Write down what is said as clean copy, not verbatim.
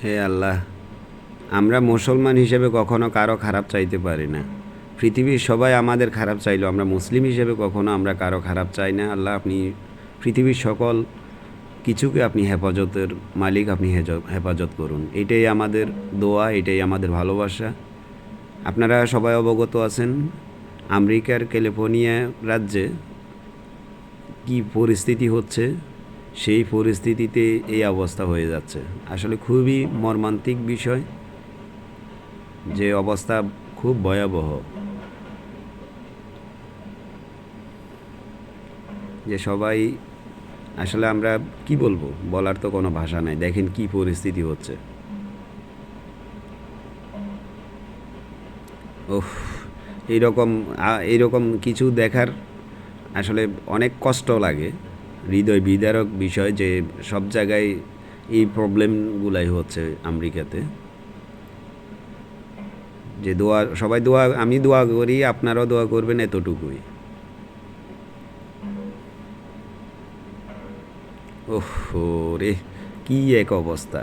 হে আল্লাহ, আমরা মুসলমান হিসেবে কখনো কারো খারাপ চাইতে পারি না। পৃথিবীর সবাই আমাদের খারাপ চাইলেও আমরা মুসলিম হিসেবে কখনো আমরা কারো খারাপ চাই না। আল্লাহ, আপনি পৃথিবীর সকল কিছুকে আপনি হেফাজতের মালিক, আপনি হেফাজত করুন। এটাই আমাদের দোয়া, এটাই আমাদের ভালোবাসা। আপনারা সবাই অবগত আছেন আমেরিকার ক্যালিফোর্নিয়া রাজ্যে কী পরিস্থিতি হচ্ছে। সেই পরিস্থিতিতে এই অবস্থা হয়ে যাচ্ছে। আসলে খুবই মর্মান্তিক বিষয়, যে অবস্থা খুব ভয়াবহ, যে সবাই আসলে আমরা কি বলবো, বলার তো কোনো ভাষা নাই। দেখেন কি পরিস্থিতি হচ্ছে। ওহ, এইরকম এইরকম কিছু দেখার আসলে অনেক কষ্ট লাগে। হৃদয় বিদারক বিষয় যে সব জায়গায় এই প্রবলেমগুলাই হচ্ছে আমেরিকাতে। যে দোয়া, সবাই দোয়া, আমি দোয়া করি, আপনারাও দোয়া করবেন, এতটুকুই। ওহ রে, কি এক অবস্থা!